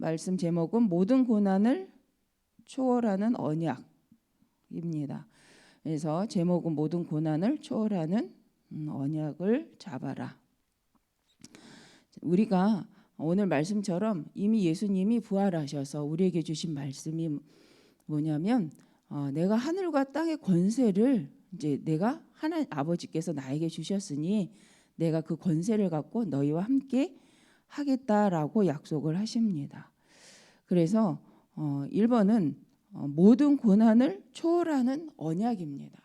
말씀 제목은 모든 고난을 초월하는 언약입니다. 그래서 제목은 모든 고난을 초월하는 언약을 잡아라. 우리가 오늘 말씀처럼 이미 예수님이 부활하셔서 우리에게 주신 말씀이 뭐냐면 내가 하늘과 땅의 권세를 이제 내가 하나님 아버지께서 나에게 주셨으니 내가 그 권세를 갖고 너희와 함께 하겠다라고 약속을 하십니다. 그래서 1번은 모든 고난을 초월하는 언약입니다.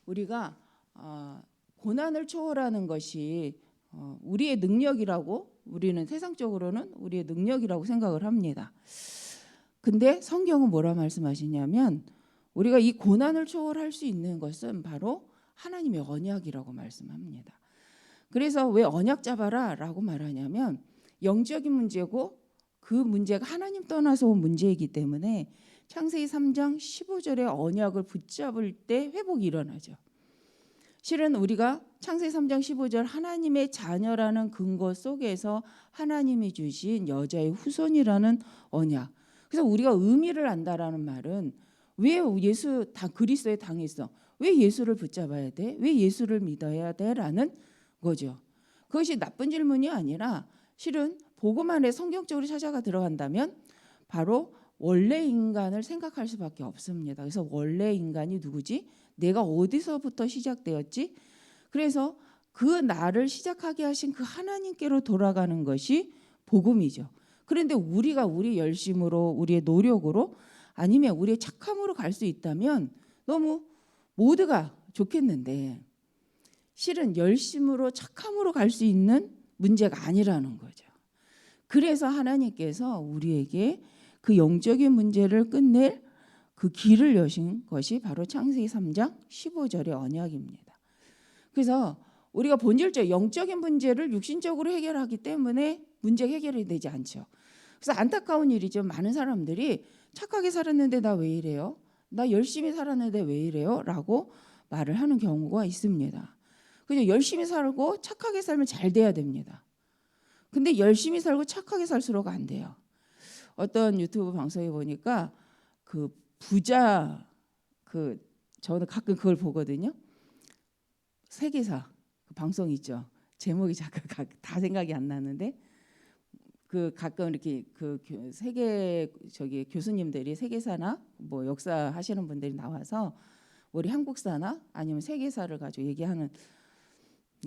우리가 고난을 초월하는 것이 우리의 능력이라고 우리는 세상적으로는 우리의 능력이라고 생각을 합니다. 근데 성경은 뭐라 말씀하시냐면 우리가 이 고난을 초월할 수 있는 것은 바로 하나님의 언약이라고 말씀합니다. 그래서 왜 언약 잡아라 라고 말하냐면 영적인 문제고 그 문제가 하나님 떠나서 온 문제이기 때문에 창세기 3장 15절의 언약을 붙잡을 때 회복이 일어나죠. 실은 우리가 창세기 3장 15절 하나님의 자녀라는 근거 속에서 하나님이 주신 여자의 후손이라는 언약. 그래서 우리가 의미를 안다라는 말은 왜 예수 다 그리스도에 당했어? 왜 예수를 붙잡아야 돼? 왜 예수를 믿어야 돼? 라는 거죠. 그것이 나쁜 질문이 아니라 실은 복음 안에 성경적으로 찾아가 들어간다면 바로 원래 인간을 생각할 수밖에 없습니다. 그래서 원래 인간이 누구지? 내가 어디서부터 시작되었지? 그래서 그 나를 시작하게 하신 그 하나님께로 돌아가는 것이 복음이죠. 그런데 우리가 우리 열심으로 우리의 노력으로 아니면 우리의 착함으로 갈 수 있다면 너무 모두가 좋겠는데 실은 열심으로 착함으로 갈 수 있는 문제가 아니라는 거죠. 그래서 하나님께서 우리에게 그 영적인 문제를 끝낼 그 길을 여신 것이 바로 창세기 3장 15절의 언약입니다. 그래서 우리가 본질적 영적인 문제를 육신적으로 해결하기 때문에 문제 해결이 되지 않죠. 그래서 안타까운 일이죠. 많은 사람들이 착하게 살았는데 나 왜 이래요? 나 열심히 살았는데 왜 이래요? 라고 말을 하는 경우가 있습니다. 그죠? 열심히 살고 착하게 살면 잘 돼야 됩니다. 근데 열심히 살고 착하게 살수록 안 돼요. 어떤 유튜브 방송에 보니까 그 부자 저는 가끔 그걸 보거든요. 세계사 그 방송 있죠. 제목이 잠깐 다 생각이 안 나는데 그 가끔 이렇게 그 세계 교수님들이 세계사나 뭐 역사 하시는 분들이 나와서 우리 한국사나 아니면 세계사를 가지고 얘기하는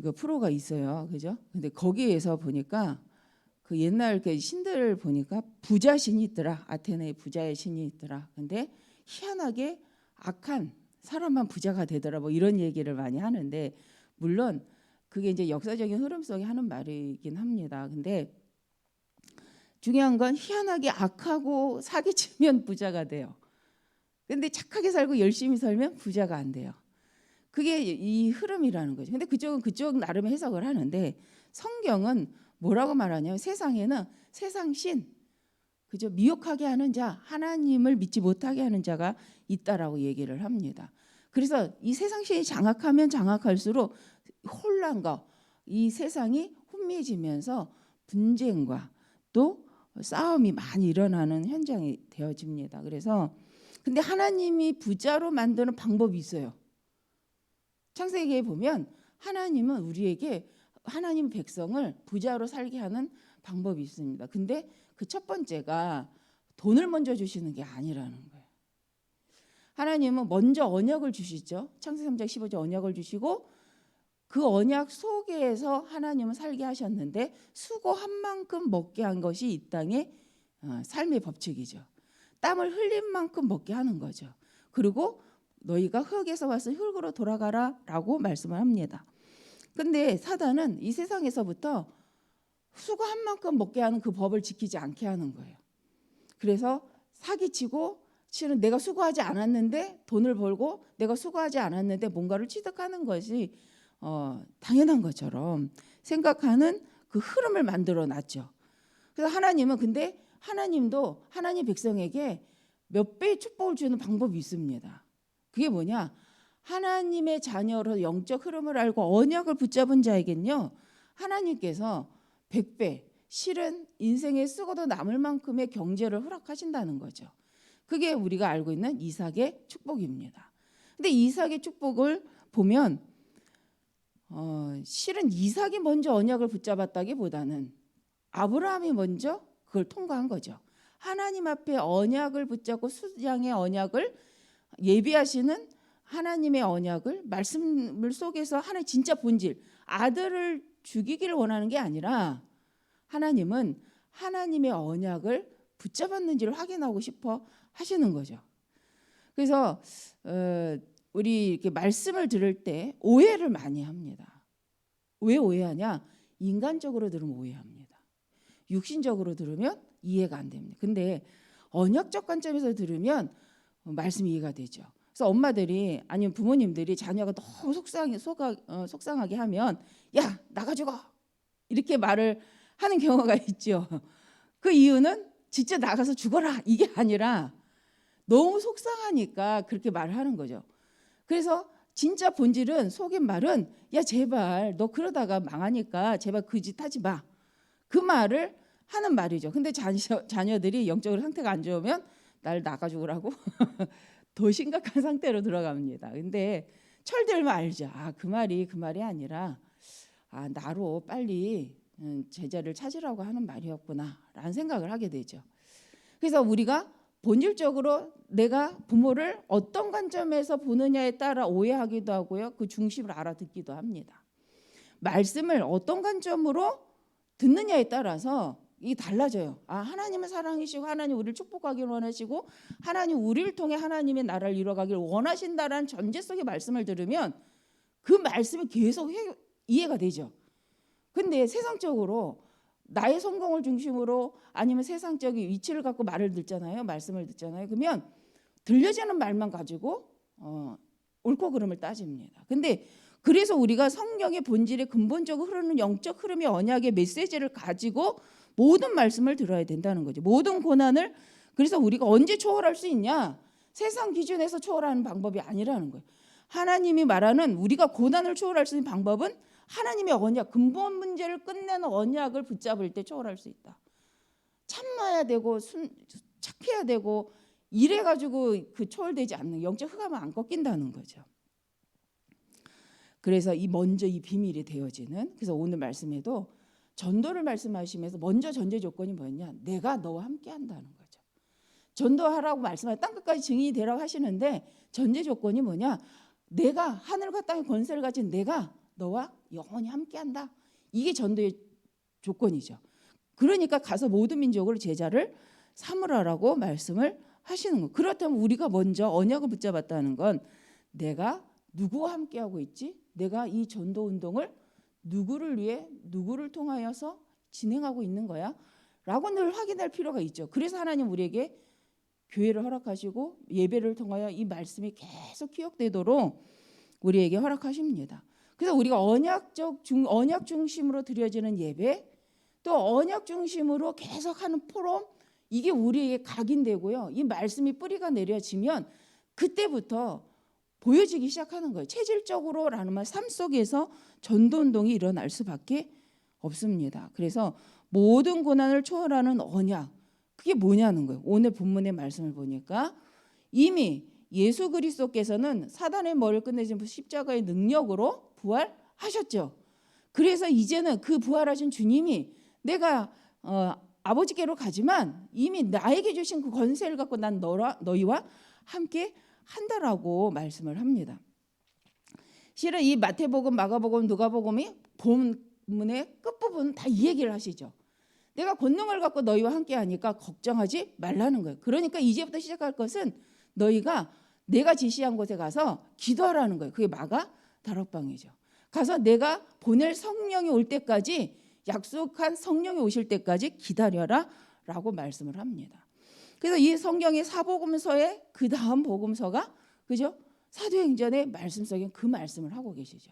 그 프로가 있어요. 그죠? 근데 거기에서 보니까 그 옛날 그 신들 보니까 부자 신이 있더라. 아테네의 부자의 신이 있더라. 근데 희한하게 악한 사람만 부자가 되더라. 뭐 이런 얘기를 많이 하는데 물론 그게 이제 역사적인 흐름 속에 하는 말이긴 합니다. 근데 중요한 건 희한하게 악하고 사기치면 부자가 돼요. 근데 착하게 살고 열심히 살면 부자가 안 돼요. 그게 이 흐름이라는 거죠. 근데 그쪽은 그쪽 나름의 해석을 하는데 성경은 뭐라고 말하냐면 세상에는 세상신, 그죠? 미혹하게 하는 자, 하나님을 믿지 못하게 하는 자가 있다라고 얘기를 합니다. 그래서 이 세상신이 장악하면 장악할수록 혼란과 이 세상이 혼미해지면서 분쟁과 또 싸움이 많이 일어나는 현장이 되어집니다. 그래서 근데 하나님이 부자로 만드는 방법이 있어요. 창세기에 보면 하나님은 우리에게 하나님 백성을 부자로 살게 하는 방법이 있습니다. 근데 그 첫 번째가 돈을 먼저 주시는 게 아니라는 거예요. 하나님은 먼저 언약을 주시죠. 창세기 3장 15절 언약을 주시고 그 언약 속에서 하나님은 살게 하셨는데 수고한 만큼 먹게 한 것이 이 땅의 삶의 법칙이죠. 땀을 흘린 만큼 먹게 하는 거죠. 그리고 너희가 흙에서 와서 흙으로 돌아가라 라고 말씀을 합니다. 근데 사단은 이 세상에서부터 수고한 만큼 먹게 하는 그 법을 지키지 않게 하는 거예요. 그래서 사기치고 실은 내가 수고하지 않았는데 돈을 벌고 내가 수고하지 않았는데 뭔가를 취득하는 것이 당연한 것처럼 생각하는 그 흐름을 만들어 놨죠. 그래서 하나님은 근데 하나님도 하나님 백성에게 몇 배의 축복을 주는 방법이 있습니다. 그게 뭐냐? 하나님의 자녀로 영적 흐름을 알고 언약을 붙잡은 자에겐요 하나님께서 100배, 실은 인생에 쓰고도 남을 만큼의 경제를 허락하신다는 거죠. 그게 우리가 알고 있는 이삭의 축복입니다. 근데 이삭의 축복을 보면 실은 이삭이 먼저 언약을 붙잡았다기보다는 아브라함이 먼저 그걸 통과한 거죠. 하나님 앞에 언약을 붙잡고 수양의 언약을 예비하시는 하나님의 언약을 말씀을 속에서 하나님 진짜 본질 아들을 죽이기를 원하는 게 아니라 하나님은 하나님의 언약을 붙잡았는지를 확인하고 싶어 하시는 거죠. 그래서 우리 이렇게 말씀을 들을 때 오해를 많이 합니다. 왜 오해하냐? 인간적으로 들으면 오해합니다. 육신적으로 들으면 이해가 안 됩니다. 근데 언약적 관점에서 들으면 말씀이 이해가 되죠. 그래서 엄마들이 아니면 부모님들이 자녀가 너무 속상하게 하면 야 나가 죽어 이렇게 말을 하는 경우가 있죠. 그 이유는 진짜 나가서 죽어라 이게 아니라 너무 속상하니까 그렇게 말을 하는 거죠. 그래서 진짜 본질은 속인 말은 야 제발 너 그러다가 망하니까 제발 그 짓 하지 마. 그 말을 하는 말이죠. 근데 자녀들이 영적으로 상태가 안 좋으면 날 나가 죽으라고 더 심각한 상태로 들어갑니다. 근데 철들면 알죠. 그 말이 아니라 나로 빨리 제자를 찾으라고 하는 말이었구나라는 생각을 하게 되죠. 그래서 우리가 본질적으로 내가 부모를 어떤 관점에서 보느냐에 따라 오해하기도 하고요. 그 중심을 알아듣기도 합니다. 말씀을 어떤 관점으로 듣느냐에 따라서 이게 달라져요. 하나님은 사랑이시고 하나님 우리를 축복하기를 원하시고 하나님 우리를 통해 하나님의 나라를 이뤄가기를 원하신다라는 전제 속의 말씀을 들으면 그 말씀이 계속 이해가 되죠. 근데 세상적으로 나의 성공을 중심으로 아니면 세상적인 위치를 갖고 말을 듣잖아요. 말씀을 듣잖아요. 그러면 들려지는 말만 가지고 옳고 그름을 따집니다. 근데 그래서 우리가 성경의 본질에 근본적으로 흐르는 영적 흐름의 언약의 메시지를 가지고 모든 말씀을 들어야 된다는 거죠. 모든 고난을 그래서 우리가 언제 초월할 수 있냐? 세상 기준에서 초월하는 방법이 아니라는 거예요. 하나님이 말하는 우리가 고난을 초월할 수 있는 방법은 하나님의 언약, 근본 문제를 끝내는 언약을 붙잡을 때 초월할 수 있다. 참아야 되고 착해야 되고 이래가지고 그 초월되지 않는 영적 흑암은 안 꺾인다는 거죠. 그래서 먼저 이 비밀이 되어지는 그래서 오늘 말씀에도 전도를 말씀하시면서 먼저 전제 조건이 뭐였냐? 내가 너와 함께 한다는 거죠. 전도하라고 말씀하시고 땅끝까지 증인이 되라고 하시는데 전제 조건이 뭐냐? 내가 하늘과 땅의 권세를 가진 내가 너와 영원히 함께한다. 이게 전도의 조건이죠. 그러니까 가서 모든 민족을 제자를 삼으라라고 말씀을 하시는 거. 그렇다면 우리가 먼저 언약을 붙잡았다는 건 내가 누구와 함께하고 있지? 내가 이 전도 운동을 누구를 위해 누구를 통하여서 진행하고 있는 거야? 라고 늘 확인할 필요가 있죠. 그래서 하나님 우리에게 교회를 허락하시고 예배를 통하여 이 말씀이 계속 기억되도록 우리에게 허락하십니다. 그래서 우리가 언약 중심으로 드려지는 예배 또 언약 중심으로 계속하는 포럼 이게 우리에게 각인되고요. 이 말씀이 뿌리가 내려지면 그때부터 보여지기 시작하는 거예요. 체질적으로라는 말 삶 속에서 전도운동이 일어날 수밖에 없습니다. 그래서 모든 고난을 초월하는 언약 그게 뭐냐는 거예요. 오늘 본문의 말씀을 보니까 이미 예수 그리스도께서는 사단의 머리를 끝내신 십자가의 능력으로 부활하셨죠. 그래서 이제는 그 부활하신 주님이 내가 아버지께로 가지만 이미 나에게 주신 그 권세를 갖고 난 너희와 함께 한다라고 말씀을 합니다. 실은 이 마태복음, 마가복음, 누가복음이 본문의 끝부분 다 이 얘기를 하시죠. 내가 권능을 갖고 너희와 함께 하니까 걱정하지 말라는 거예요. 그러니까 이제부터 시작할 것은 너희가 내가 지시한 곳에 가서 기도하라는 거예요. 그게 마가 다락방이죠. 가서 내가 보낼 성령이 올 때까지 약속한 성령이 오실 때까지 기다려라 라고 말씀을 합니다. 그래서 이 성경의 사복음서의 그 다음 복음서가 그죠? 사도행전의 말씀 속에 그 말씀을 하고 계시죠.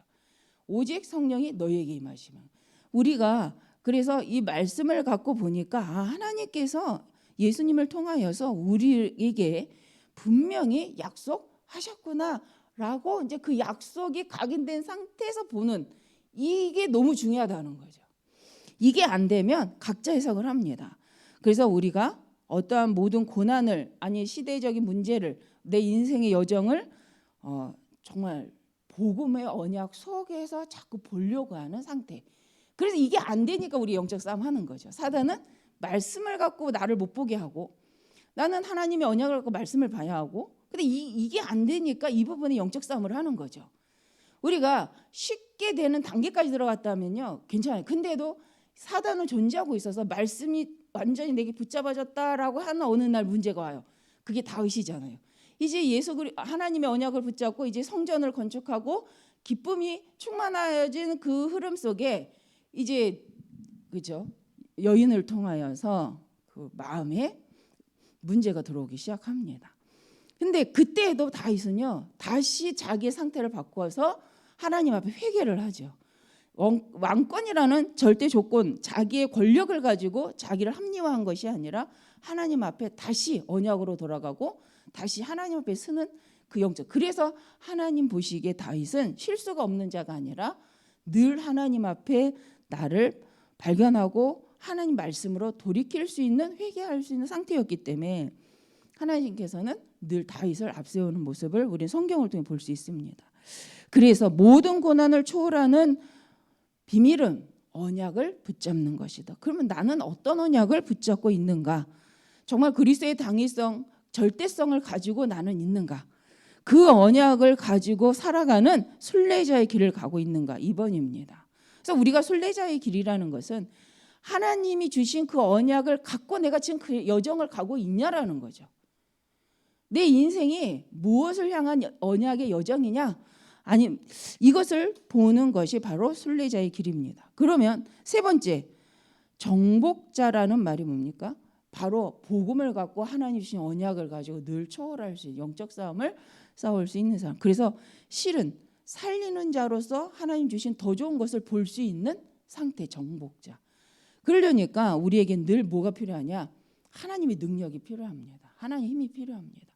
오직 성령이 너희에게 임하시면 우리가 그래서 이 말씀을 갖고 보니까 하나님께서 예수님을 통하여서 우리에게 분명히 약속하셨구나라고 이제 그 약속이 각인된 상태에서 보는 이게 너무 중요하다는 거죠. 이게 안 되면 각자 해석을 합니다. 그래서 우리가 어떠한 모든 고난을 아니 시대적인 문제를 내 인생의 여정을 정말 복음의 언약 속에서 자꾸 보려고 하는 상태. 그래서 이게 안 되니까 우리 영적 싸움 하는 거죠. 사단은 말씀을 갖고 나를 못 보게 하고 나는 하나님의 언약을 갖고 말씀을 봐야 하고 근데 이게 안 되니까 이 부분에 영적 싸움을 하는 거죠. 우리가 쉽게 되는 단계까지 들어갔다면요 괜찮아요. 근데도 사단은 존재하고 있어서 말씀이 완전히 내게 붙잡아졌다라고 하는 어느 날 문제가 와요. 그게 다윗이잖아요. 이제 하나님의 언약을 붙잡고 이제 성전을 건축하고 기쁨이 충만해진 그 흐름 속에 이제 그죠 여인을 통하여서 그 마음에 문제가 들어오기 시작합니다. 근데 그때에도 다윗은요 다시 자기의 상태를 바꿔서 하나님 앞에 회개를 하죠. 왕권이라는 절대 조건, 자기의 권력을 가지고 자기를 합리화한 것이 아니라 하나님 앞에 다시 언약으로 돌아가고 다시 하나님 앞에 서는 그 영적. 그래서 하나님 보시기에 다윗은 실수가 없는 자가 아니라 늘 하나님 앞에 나를 발견하고 하나님 말씀으로 돌이킬 수 있는 회개할 수 있는 상태였기 때문에 하나님께서는 늘 다윗을 앞세우는 모습을 우리는 성경을 통해 볼 수 있습니다. 그래서 모든 고난을 초월하는 비밀은 언약을 붙잡는 것이다. 그러면 나는 어떤 언약을 붙잡고 있는가? 정말 그리스도의 당위성, 절대성을 가지고 나는 있는가? 그 언약을 가지고 살아가는 순례자의 길을 가고 있는가? 2번입니다. 그래서 우리가 순례자의 길이라는 것은 하나님이 주신 그 언약을 갖고 내가 지금 그 여정을 가고 있냐라는 거죠. 내 인생이 무엇을 향한 언약의 여정이냐? 아니 이것을 보는 것이 바로 순례자의 길입니다. 그러면 세 번째 정복자라는 말이 뭡니까? 바로 복음을 갖고 하나님 주신 언약을 가지고 늘 초월할 수 있는 영적 싸움을 싸울 수 있는 사람. 그래서 실은 살리는 자로서 하나님 주신 더 좋은 것을 볼 수 있는 상태 정복자. 그러려니까 우리에겐 늘 뭐가 필요하냐? 하나님의 능력이 필요합니다. 하나님의 힘이 필요합니다.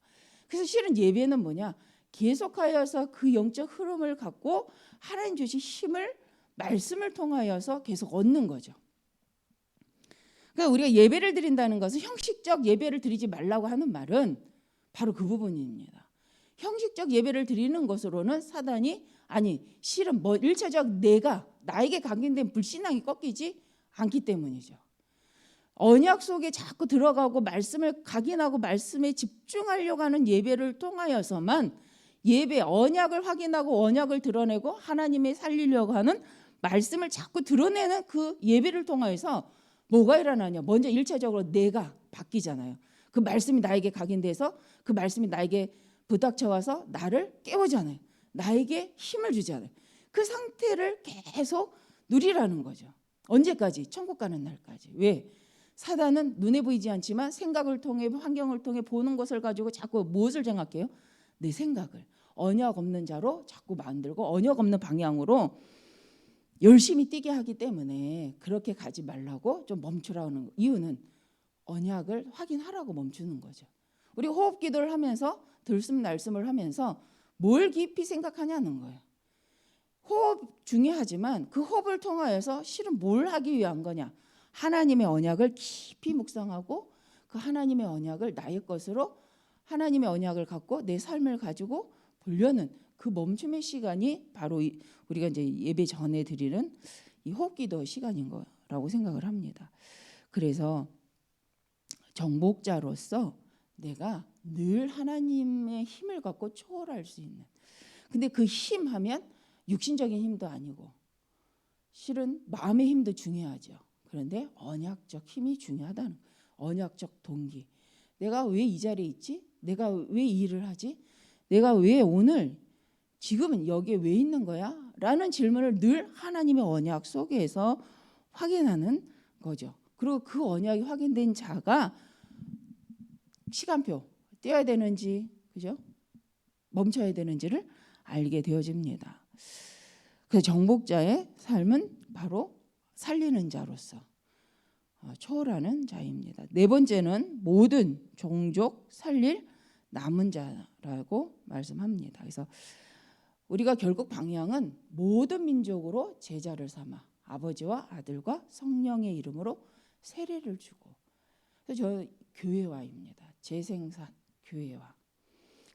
그래서 실은 예배는 뭐냐? 계속하여서 그 영적 흐름을 갖고 하나님 주신 힘을 말씀을 통하여서 계속 얻는 거죠. 그러니까 우리가 예배를 드린다는 것은 형식적 예배를 드리지 말라고 하는 말은 바로 그 부분입니다. 형식적 예배를 드리는 것으로는 사단이 실은 일차적 나에게 각인된 불신앙이 꺾이지 않기 때문이죠. 언약 속에 자꾸 들어가고 말씀을 각인하고 말씀에 집중하려고 하는 예배를 통하여서만 예배 언약을 확인하고 언약을 드러내고 하나님의 살리려고 하는 말씀을 자꾸 드러내는 그 예배를 통해서 뭐가 일어나냐? 먼저 1차적으로 내가 바뀌잖아요. 그 말씀이 나에게 각인돼서 그 말씀이 나에게 부닥쳐와서 나를 깨우잖아요. 나에게 힘을 주잖아요. 그 상태를 계속 누리라는 거죠. 언제까지? 천국 가는 날까지. 왜? 사단은 눈에 보이지 않지만 생각을 통해 환경을 통해 보는 것을 가지고 자꾸 무엇을 장악해요? 내 생각을 언약 없는 자로 자꾸 만들고 언약 없는 방향으로 열심히 뛰게 하기 때문에 그렇게 가지 말라고 좀 멈추라는 이유는 언약을 확인하라고 멈추는 거죠. 우리 호흡 기도를 하면서 들숨 날숨을 하면서 뭘 깊이 생각하냐는 거예요. 호흡 중요하지만 그 호흡을 통하여서 실은 뭘 하기 위한 거냐? 하나님의 언약을 깊이 묵상하고 그 하나님의 언약을 나의 것으로 하나님의 언약을 갖고 내 삶을 가지고 보려는 그 멈춤의 시간이 바로 우리가 이제 예배 전에 드리는 이 호흡기도 시간인 거라고 생각을 합니다. 그래서 정복자로서 내가 늘 하나님의 힘을 갖고 초월할 수 있는. 근데 그 힘 하면 육신적인 힘도 아니고 실은 마음의 힘도 중요하죠. 그런데 언약적 힘이 중요하다는 거예요. 언약적 동기. 내가 왜 이 자리에 있지? 내가 왜 이 일을 하지? 내가 왜 오늘 지금은 여기에 왜 있는 거야? 라는 질문을 늘 하나님의 언약 속에서 확인하는 거죠. 그리고 그 언약이 확인된 자가 시간표 떼어야 되는지 그죠? 멈춰야 되는지를 알게 되어집니다. 그 정복자의 삶은 바로 살리는 자로서 초월하는 자입니다. 네 번째는 모든 종족 살릴 남은 자라고 말씀합니다. 그래서 우리가 결국 방향은 모든 민족으로 제자를 삼아 아버지와 아들과 성령의 이름으로 세례를 주고. 그래서 저 교회화입니다. 재생산 교회화.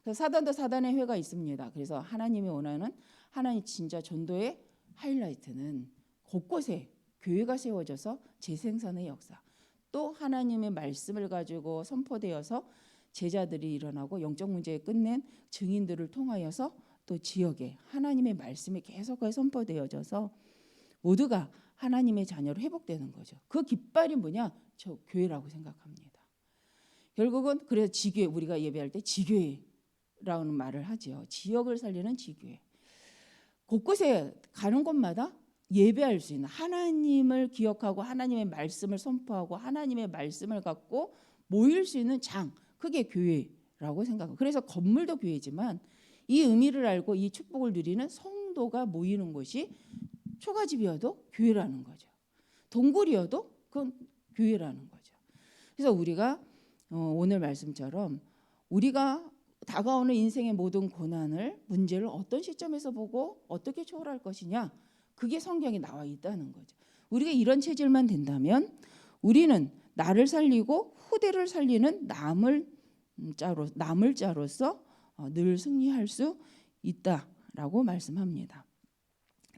그래서 사단도 사단의 회가 있습니다. 그래서 하나님이 원하는 하나님 진짜 전도의 하이라이트는 곳곳에 교회가 세워져서 재생산의 역사, 또 하나님의 말씀을 가지고 선포되어서 제자들이 일어나고 영적 문제에 끝낸 증인들을 통하여서 또 지역에 하나님의 말씀이 계속해서 선포되어져서 모두가 하나님의 자녀로 회복되는 거죠. 그 깃발이 뭐냐? 저 교회라고 생각합니다. 결국은 그래서 지교회, 우리가 예배할 때 지교회라는 말을 하죠. 지역을 살리는 지교회. 곳곳에 가는 곳마다 예배할 수 있는, 하나님을 기억하고 하나님의 말씀을 선포하고 하나님의 말씀을 갖고 모일 수 있는 장, 그게 교회라고 생각합니다. 그래서 건물도 교회지만 이 의미를 알고 이 축복을 누리는 성도가 모이는 곳이 초가집이어도 교회라는 거죠. 동굴이어도 그건 교회라는 거죠. 그래서 우리가 오늘 말씀처럼 우리가 다가오는 인생의 모든 고난을, 문제를 어떤 시점에서 보고 어떻게 초월할 것이냐, 그게 성경에 나와 있다는 거죠. 우리가 이런 체질만 된다면 우리는 나를 살리고 후대를 살리는 남을 자로서 늘 승리할 수 있다라고 말씀합니다.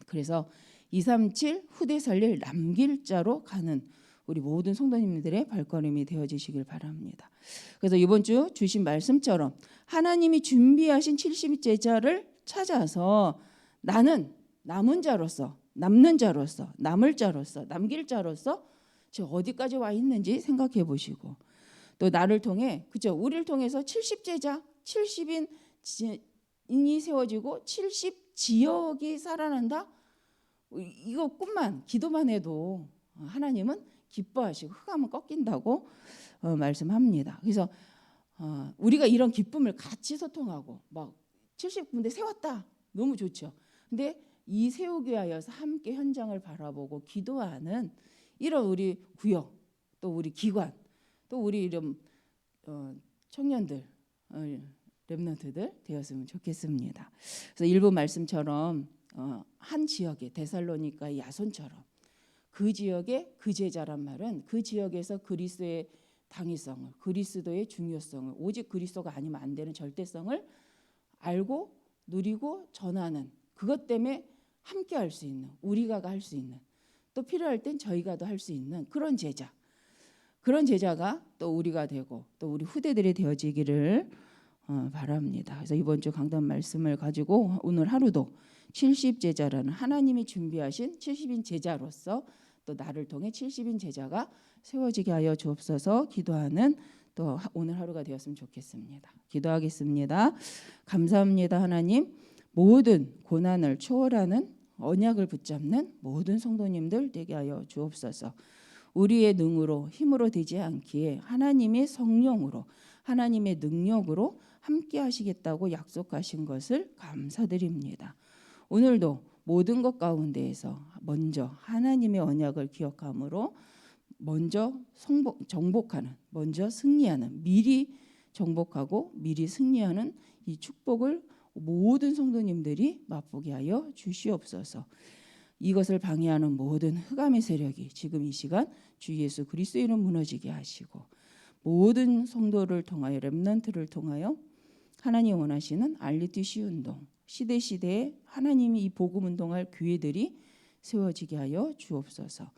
그래서 237 후대 살릴 남길 자로 가는 우리 모든 성도님들의 발걸음이 되어지시길 바랍니다. 그래서 이번 주 주신 말씀처럼 하나님이 준비하신 70제자를 찾아서 나는 남은 자로서, 남는 자로서, 남을 자로서, 남길 자로서 저 어디까지 와 있는지 생각해 보시고, 또 나를 통해, 그죠? 우리를 통해서 70제자, 70인이 세워지고 70지역이 살아난다. 이거 꿈만, 기도만 해도 하나님은 기뻐하시고 흑암은 꺾인다고 말씀합니다. 그래서 우리가 이런 기쁨을 같이 소통하고 막 70군데 세웠다. 너무 좋죠. 근데 이 세우기 위하여서 함께 현장을 바라보고 기도하는 이런 우리 구역, 또 우리 기관, 또 우리 이런 청년들, 렘넌트들 되었으면 좋겠습니다. 그래서 일부 말씀처럼 한 지역에 데살로니가 야손처럼 그 지역의 그 제자란 말은 그 지역에서 그리스도의 당위성을, 그리스도의 중요성을, 오직 그리스도가 아니면 안 되는 절대성을 알고 누리고 전하는, 그것 때문에 함께 할 수 있는, 우리가 할 수 있는, 또 필요할 땐 저희가도 할 수 있는 그런 제자, 그런 제자가 또 우리가 되고 또 우리 후대들이 되어지기를 바랍니다. 그래서 이번 주 강단 말씀을 가지고 오늘 하루도 70제자라는 하나님이 준비하신 70인 제자로서 또 나를 통해 70인 제자가 세워지게 하여 주옵소서 기도하는 또 오늘 하루가 되었으면 좋겠습니다. 기도하겠습니다. 감사합니다. 하나님, 모든 고난을 초월하는 언약을 붙잡는 모든 성도님들 되게 하여 주옵소서. 우리의 능으로 힘으로 되지 않기에 하나님의 성령으로, 하나님의 능력으로 함께 하시겠다고 약속하신 것을 감사드립니다. 오늘도 모든 것 가운데에서 먼저 하나님의 언약을 기억함으로 먼저 정복하는, 먼저 승리하는, 미리 정복하고 미리 승리하는 이 축복을 모든 성도님들이 맛보게 하여 주시옵소서. 이것을 방해하는 모든 흑암의 세력이 지금 이 시간 주 예수 그리스도의 이름 무너지게 하시고, 모든 성도를 통하여, 렘넌트를 통하여 하나님 원하시는 알리티시 운동, 시대시대에 하나님이 이 복음 운동할 교회들이 세워지게 하여 주옵소서.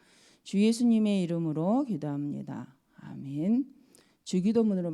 주 예수님의 이름으로 기도합니다. 아멘. 주기도문으로